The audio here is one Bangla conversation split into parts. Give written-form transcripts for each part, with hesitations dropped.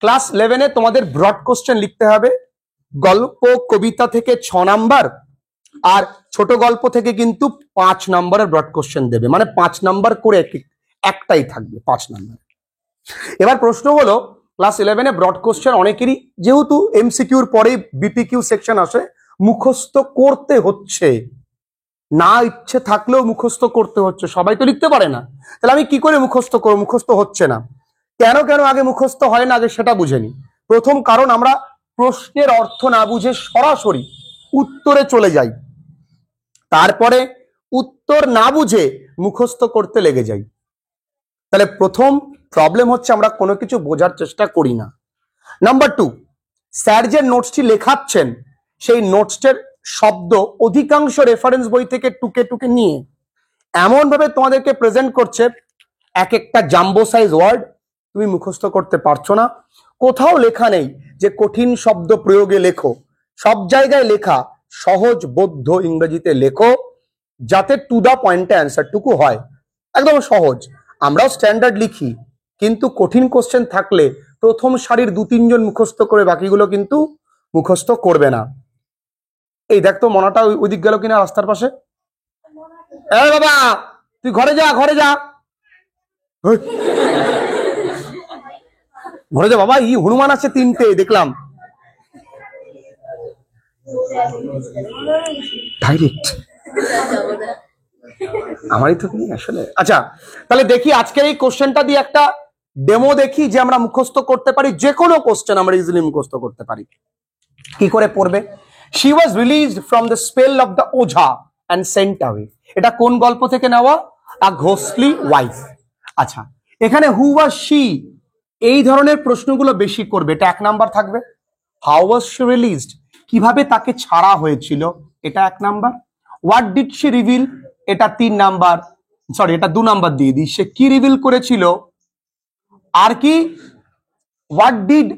ক্লাস 11-এ তোমাদের ব্রড কোশ্চেন লিখতে হবে, গল্প কবিতা থেকে 6 নাম্বার, আর ছোট গল্প থেকে কিন্তু 5 নাম্বারের ব্রড কোশ্চেন দেবে, মানে 5 নাম্বার করে একটাই থাকবে 5 নাম্বার। এবার প্রশ্ন হলো, ক্লাস 11-এ ব্রড কোশ্চেন অনেকেরই, যেহেতু এমসিকিউর পরেই বিপিকিউ সেকশন আসে, মুখস্থ করতে হচ্ছে, না ইচ্ছে থাকলেও মুখস্থ করতে হচ্ছে, সবাই তো লিখতে পারে না। তাহলে আমি কি করে মুখস্থ করব? মুখস্থ হচ্ছে না কেন? আগে মুখস্থ হয় না, আগে সেটা বুঝে নি। প্রথম কারণ, আমরা প্রশ্নের অর্থ না বুঝে সরাসরি উত্তরে চলে যাই, তারপরে উত্তর না বুঝে মুখস্থ করতে লেগে যাই। তাহলে প্রথম প্রবলেম হচ্ছে আমরা কোনো কিছু বোঝার চেষ্টা করি না। নাম্বার 2, স্যার যে নোটসটি লেখাচ্ছেন সেই নোটসের শব্দ অধিকাংশ রেফারেন্স বই থেকে টুকে টুকে নিয়ে এমন ভাবে তোমাদেরকে প্রেজেন্ট করছে, এক একটা জাম্বো সাইজ ওয়ার্ড তুমি মুখস্থ করতে পারছো না। কোথাও লেখা নেই যে কঠিন শব্দ প্রয়োগে লেখো, সব জায়গায় লেখা সহজ বোধ্য ইংরেজিতে লেখো, যাতে টু দা পয়েন্টে অ্যান্সারটুকু হয়, একদম সহজ। আমরাও স্ট্যান্ডার্ড লিখি, কিন্তু কঠিন কোশ্চেন থাকলে প্রথম সারির 2-3 জন মুখস্থ করে বাকিগুলো কিন্তু মুখস্থ করবে না। এই দেখ তো মনাটা ওই দিক গেল কিনা রাস্তার পাশে। এই বাবা, তুই ঘরে যা, ঘরে যা, ঘরে যা বাবা। ই হনুমান আছে 3টে দেখলাম ডাইরেক্ট, আমারই তো আসলে। আচ্ছা, তাহলে দেখি আজকের এই কোশ্চেনটা দিয়ে একটা ডেমো দেখি যে আমরা মুখস্থ করতে পারি, যে কোনো কোশ্চেন আমরা ইজিলি মুখস্থ করতে পারি। কি করে পড়বে? She was released from the spell of the Ojha and sent away. এটা কোন গল্প থেকে নেওয়া? A Ghostly Wife। আচ্ছা, এখানে who was she, এই ধরনের প্রশ্নগুলো বেশি করবে, এটা 1 নাম্বার থাকবে। How was she released, কিভাবে তাকে ছাড়া হয়েছিল, এটা 1 number. What did she reveal, এটা 3 নাম্বার, সরি এটা 2 নাম্বার দিয়ে দিই। সে কি রিভিল করেছিল, আর কি what did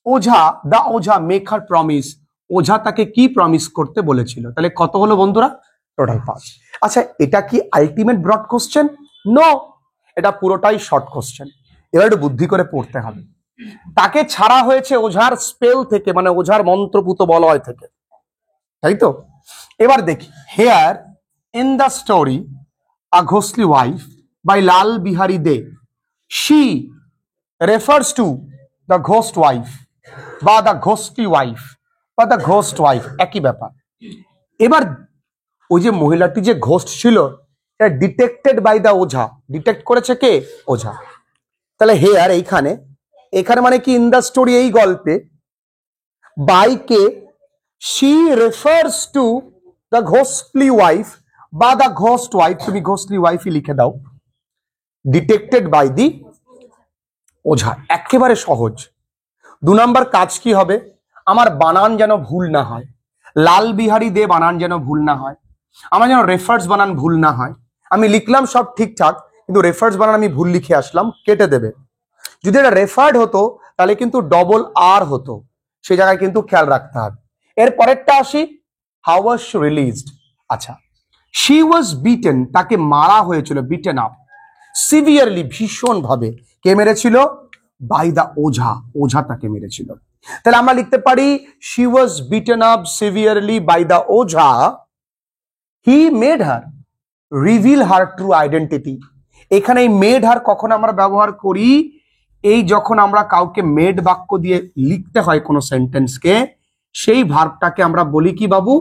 Ojha, the Ojha make her promise, ওঝা তাকে কি প্রমিস করতে বলেছিল। তাহলে কত হলো বন্ধুরা? টোটাল 5। আচ্ছা, এটা কি আলটিমেট ব্রড কোশ্চেন? নো, এটা পুরোটাই শর্ট কোশ্চেন। এবার একটু বুদ্ধি করে পড়তে হবে। তাকে ছাড়া হয়েছে ওঝার স্পেল থেকে, মানে ওঝার মন্ত্রপুত বলয় থেকে, তাই তো? এবার দেখি, here in the story a ghostly wife by Lal Bihari De, she refers to the ghost wife বা দ্য ঘোস্টলি ওয়াইফ বা দ্য ঘোস্ট ওয়াইফ, একই ব্যাপার। এবার ওই যে মহিলাটি যে ঘোস্ট ছিল, এটা detected by the ojha, detect করেছে কে? ওঝা। তাহলে হেয়ার এইখানে, এখানে মানে কি ইন দ্য স্টোরি, এই গল্পে, বাই কে? She refers to the ghostly wife বা দ্য ঘোস্ট ওয়াইফ, তুমি ঘোস্টলি ওয়াইফই লিখে দাও, ডিটেক্টেড বাই দি ওঝা। একেবারে সহজ। 2 নাম্বার কাজ কি হবে? আমার বানান যেন ভুল না হয়, লাল বিহারী দে বানান যেন ভুল না হয়, আমার যেন রেফার্স বানান ভুল না হয়। আমি লিখলাম সব ঠিকঠাক, কিন্তু রেফার্স বানান আমি ভুল লিখে আসলাম, কেটে দেবে। যদি এটা রেফার্ড হতো তাহলে কিন্তু ডবল আর হতো, সেই জায়গায় কিন্তু খেয়াল রাখতে হবে। এর পরেরটা আসি, হাউ ওয়াজ শি রিলিজড। আচ্ছা, শি ওয়াজ বিটেন, তাকে মারা হয়েছিল, বিটেন আপ সিভিয়ারলি, ভীষণ ভাবে। কে মেরেছিল? বাই দা ওঝা, ওঝা তাকে মেরেছিল। তাহলে আমরা লিখতে পারি she was beaten up severely by the ojha, he made her reveal her true identity. এখানে এই মেড হার কখন আমরা ব্যবহার করি? এই যখন আমরা কাউকে মেড বাক্য দিয়ে লিখতে হয় কোনো সেন্টেন্সকে, সেই ভার্বটাকে আমরা বলি কি বাবু?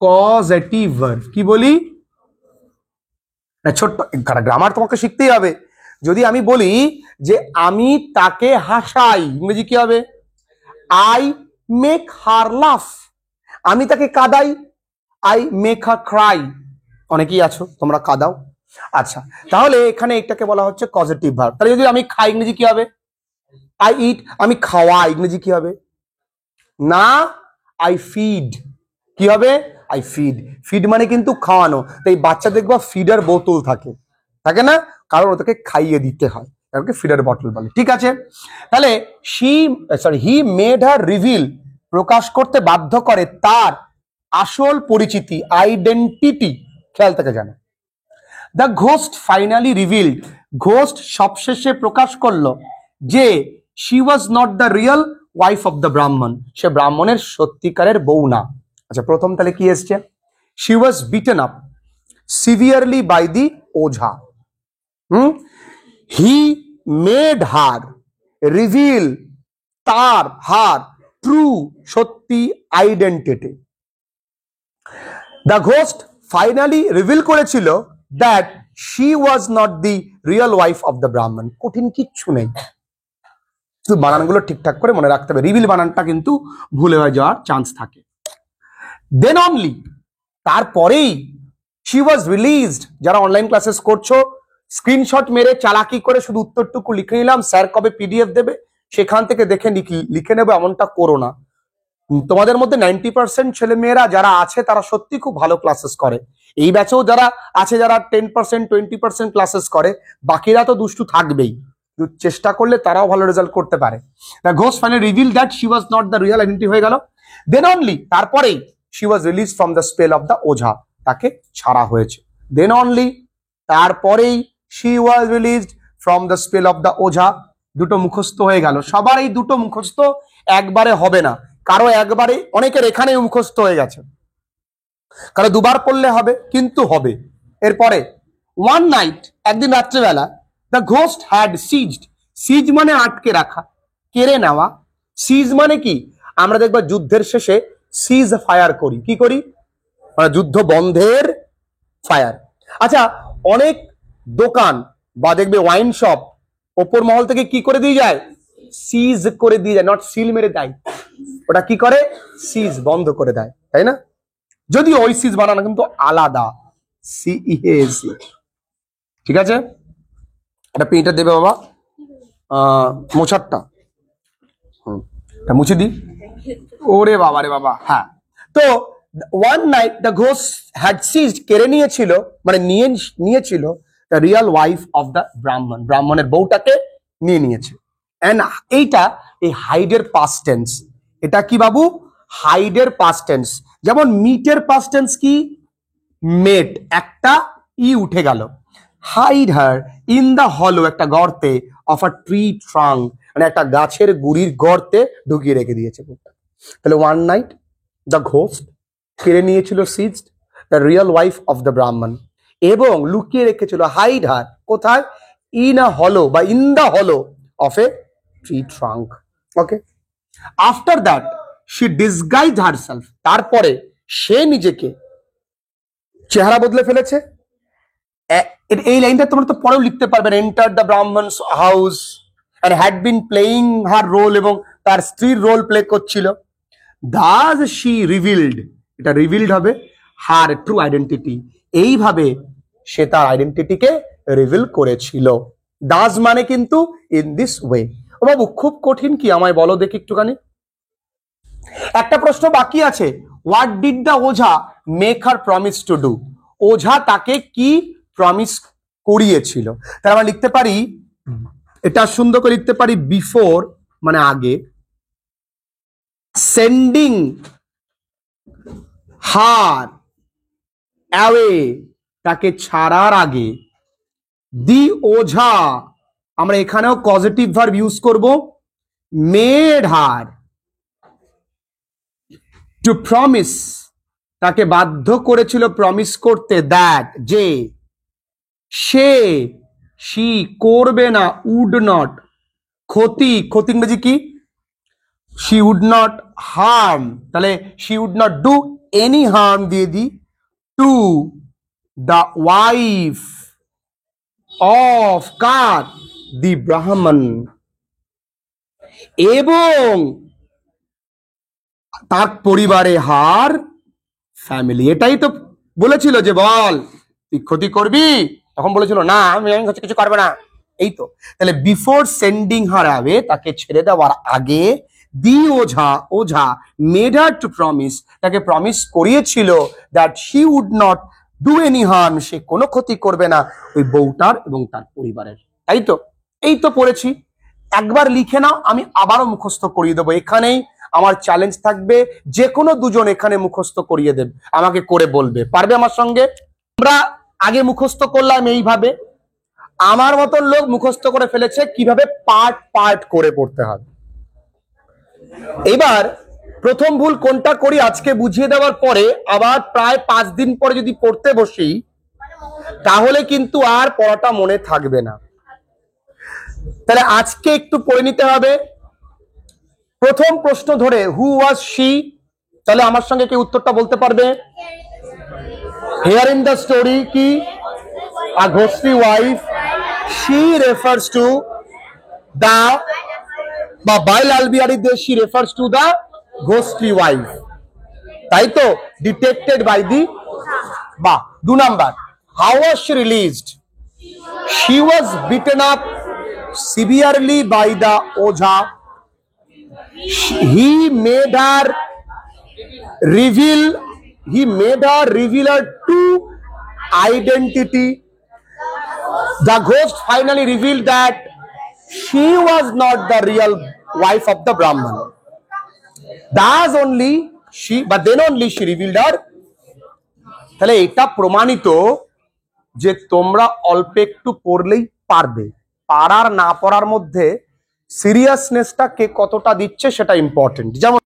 Causative verb. কি বলি? ছোট্ট গ্রামার তোমাকে শিখতেই হবে। যদি আমি বলি যে আমি তাকে হাসাই, ইংরেজি কি হবে? আই মেক হার লাফ। আমি তাকে কাঁদাই, আই মেক হার ক্রাই। অনেকেই আছো তোমরা কাঁদাও। আচ্ছা, তাহলে এখানে এটাকে বলা হচ্ছে কজেটিভ ভার্ব। তাহলে যদি আমি খাই, ইংরেজি কি হবে? I eat. আমি খাওয়াই, ইংরেজি কি হবে? না, আই ফিড। কি হবে? I feed. ফিড মানে কিন্তু খাওয়ানো। তাই বাচ্চা দেখবা ফিডার বোতল থাকে, থাকে না? কারণ ওটাকে খাইয়ে দিতে হয়, কারণ ফিডার বোতল বলে। ঠিক আছে, তাহলে হি মেড হার রিভিল, প্রকাশ করতে বাধ্য করে তার আসল পরিচিতি, আইডেন্টিটি। খেয়াল থেকে জানো। The ghost finally revealed, ghost সবশেষে প্রকাশ করলো যে she was not the real wife of the ব্রাহ্মণ, সে ব্রাহ্মণের সত্যিকারের বউ না। আচ্ছা, প্রথম তাহলে কি এসছে? She was beaten up severely by the ojha. He made her reveal তার হার ট্রু সত্যি identity. The ghost finally reveal করেছিল that she was not the real wife of the Brahmin. কঠিন কিচ্ছু নেই, শুধু বানানগুলো ঠিকঠাক করে মনে রাখতে হবে। রিভিল বানানটা কিন্তু ভুলে হয়ে যাওয়ার চান্স থাকে। দেন অনলি, তারপরেই শি ওয়াজ রিলিজড। যারা অনলাইন ক্লাসেস করছো, স্ক্রিনশট মেরে চালাকি করে শুধু উত্তরটুকু লিখে নিলাম, স্যার কবে পিডিএফ দেবে সেখান থেকে দেখে লিখে নেবে, এমনটা করো না। তোমাদের মধ্যে 90% ছেলে মেয়েরা যারা আছে তারা সত্যি খুব ভালো ক্লাসেস করে। এই ব্যাচেও যারা আছে, যারা 10% 20% ক্লাসেস করে, বাকিরা তো দুষ্টু থাকবেই, চেষ্টা করলে তারাও ভালো রেজাল্ট করতে পারে। The ghost finally reveal that she was not the real identity হয়ে গেল। দেন অনলি, তারপরেই she was release from the spell of the ojha, তাকে ছাড়া হয়েছে। দেন অনলি, তারপরেই she was released from the spell of the ojha. দুটো মুখস্থ হয়ে গেল। সবার এই দুটো মুখস্থ একবারে হবে না, কারো একবারে, অনেকের এখানে মুখস্থ হয়ে গেছে, কারো দুবার পড়লে হবে, কিন্তু হবে। এরপরে ওয়ান নাইট, একদিন রাত্রেবেলা, দ্য ঘোস্ট হ্যাড সিজড। সিজ মানে আটকে রাখা, কেড়ে নেওয়া। সিজ মানে কি? আমরা দেখবা যুদ্ধের শেষে সিজ ফায়ার করি। কি করি? মানে যুদ্ধ বন্ধের ফায়ার। আচ্ছা, অনেক দোকান বা দেখবে ওয়াইন শপ ওপর মহল থেকে কি করে দিয়ে যায়? সিজ করে দিয়ে যায়, নট সিল মেরে দেয়। ওটা কি করে? সিজ, বন্ধ করে দেয়, তাই না? যদিও ওই সিজ বানানো কিন্তু আলাদা, সিইএসি। ঠিক আছে, এটা পেইন্টার দেবে বাবা, মোছারটা মুছে দি। ওরে বাবা রে বাবা। হ্যাঁ, তো one night the ghost had ceased, কেড়ে নিয়েছিল, মানে নিয়েছিল the real wife of the ব্রাহ্মণ, ব্রাহ্মণের বউটাকে নিয়ে নিয়েছে। এন্ড এইটা এই হাইডের পাস্ট টেন্স। এটা কি বাবু? হাইডের পাস্ট টেন্স। যেমন মিটের পাস্ট টেন্স কি? মেট, একটা ই উঠে গেল। হাইড হার ইন দ্য হলো, একটা গর্তে, অফ আ ট্রি ট্রাঙ্ক, মানে একটা গাছের গুড়ির গর্তে ঢুকিয়ে রেখে দিয়েছে। তাহলে ওয়ান নাইট দ্য ঘোস্ট কেড়ে নিয়েছিল ceased the real wife of the ব্রাহ্মণ, এবং লুকিয়ে রেখেছিল, হাইড হার, কোথায়? ইন আ হলো বা ইন দ্য হলো of a tree trunk. Okay, after that she disguise herself, তারপরে সে নিজেকে চেহারা বদলে ফেলেছে। এই লাইনটা তোমরা তো পরেও লিখতে পারবেন, enter the Brahmin's house and had been playing her role, এবং তার স্ত্রীর রোল প্লে করছিল। দাস শি রিভিলড, এটা রিভিলড হবে, হার ট্রু আইডেন্টিটি, এইভাবে সে তার আইডেন্টিটিকে রিভিল করেছিল। দাস মানে কিন্তু ইন দিস ওয়ে। ও বাবু, খুব কঠিন কি আমায় বলো দেখি একটুখানি। একটা প্রশ্ন বাকি আছে, what did the ojha make her promise to do? ওঝা তাকে কি প্রমিস করিয়েছিল? তাহলে আমরা লিখতে পারি, এটা সুন্দর করে লিখতে পারি, বিফোর মানে আগে, সেন্ডিং হার অ্যাওয়ে তাকে ছাড়ার আগে, দি ওঝা, আমরা এখানেও পজিটিভ ভার্ব ইউজ করব, মেড হার টু প্রমিস, তাকে বাধ্য করেছিল প্রমিস করতে, দ্যাট যে সে, শি করবে না, উড নট, ক্ষতি, ক্ষতি ইংরেজি কি? শি উড নট হার্ম, তাহলে she would not do any harm দিয়ে the, to the wife of কার? দি ব্রাহ্মণ, এবং তার পরিবারে, হার ফ্যামিলি। এটাই তো বলেছিল যে বল তুই ক্ষতি করবি, তখন বলেছিল না আমি কিছু করবে না। এই তো, তাহলে বিফোর সেন্ডিং হার অ্যাওয়ে, তাকে ছেড়ে দেওয়ার আগে, the ojha, ojha made her to promise, তাকে প্রমিস করিয়েছিল that she would not do any harm, সে কোনো ক্ষতি করবে না ওই বউটার এবং তার পরিবারের। তাই তো, এই তো পড়েছি। একবার লিখে নাও, আমি আবারও মুখস্থ করিয়ে দেবো। এখানেই আমার চ্যালেঞ্জ থাকবে, যে কোনো দুজন এখানে মুখস্থ করিয়ে দেবে, আমাকে করে বলবে, পারবে আমার সঙ্গে? আমরা আগে মুখস্থ করলাম এইভাবে, আমার মতন লোক মুখস্থ করে ফেলেছে কিভাবে পার্ট পার্ট করে পড়তে হবে। এবার প্রথম ভুল কোনটা করি আজকে বুঝিয়ে দেওয়ার পরে আবার প্রায় 5 দিন পরে যদি পড়তে বসি তাহলে কিন্তু আর পড়াটা মনে থাকবে না। তাহলে আজকে একটু পড়ে নিতে হবে। প্রথম প্রশ্ন ধরে হু ওয়াজ শি, তাহলে আমার সঙ্গে কি উত্তরটা বলতে পারবে? হিয়ার ইন দ্য স্টোরি কি a ghostly wife, she refers to the বা বাই লালবিহারী দেশ, she refers to the ghostly wife, তাই তো, ডিটেক্টেড বাই দি। বা 2 number, how was she released? She was beaten up severely by the Ojha. He made her reveal her true identity. The ghost finally revealed that she was not the real wife of the Brahman. Thus only she, but then only she revealed her. তাহলে এটা প্রমাণিত যে তোমরা অল্প একটু পড়লেই পারবে। পারার না পড়ার মধ্যে সিরিয়াসনেসটা কে কতটা দিচ্ছে সেটা ইম্পর্টেন্ট। যেমন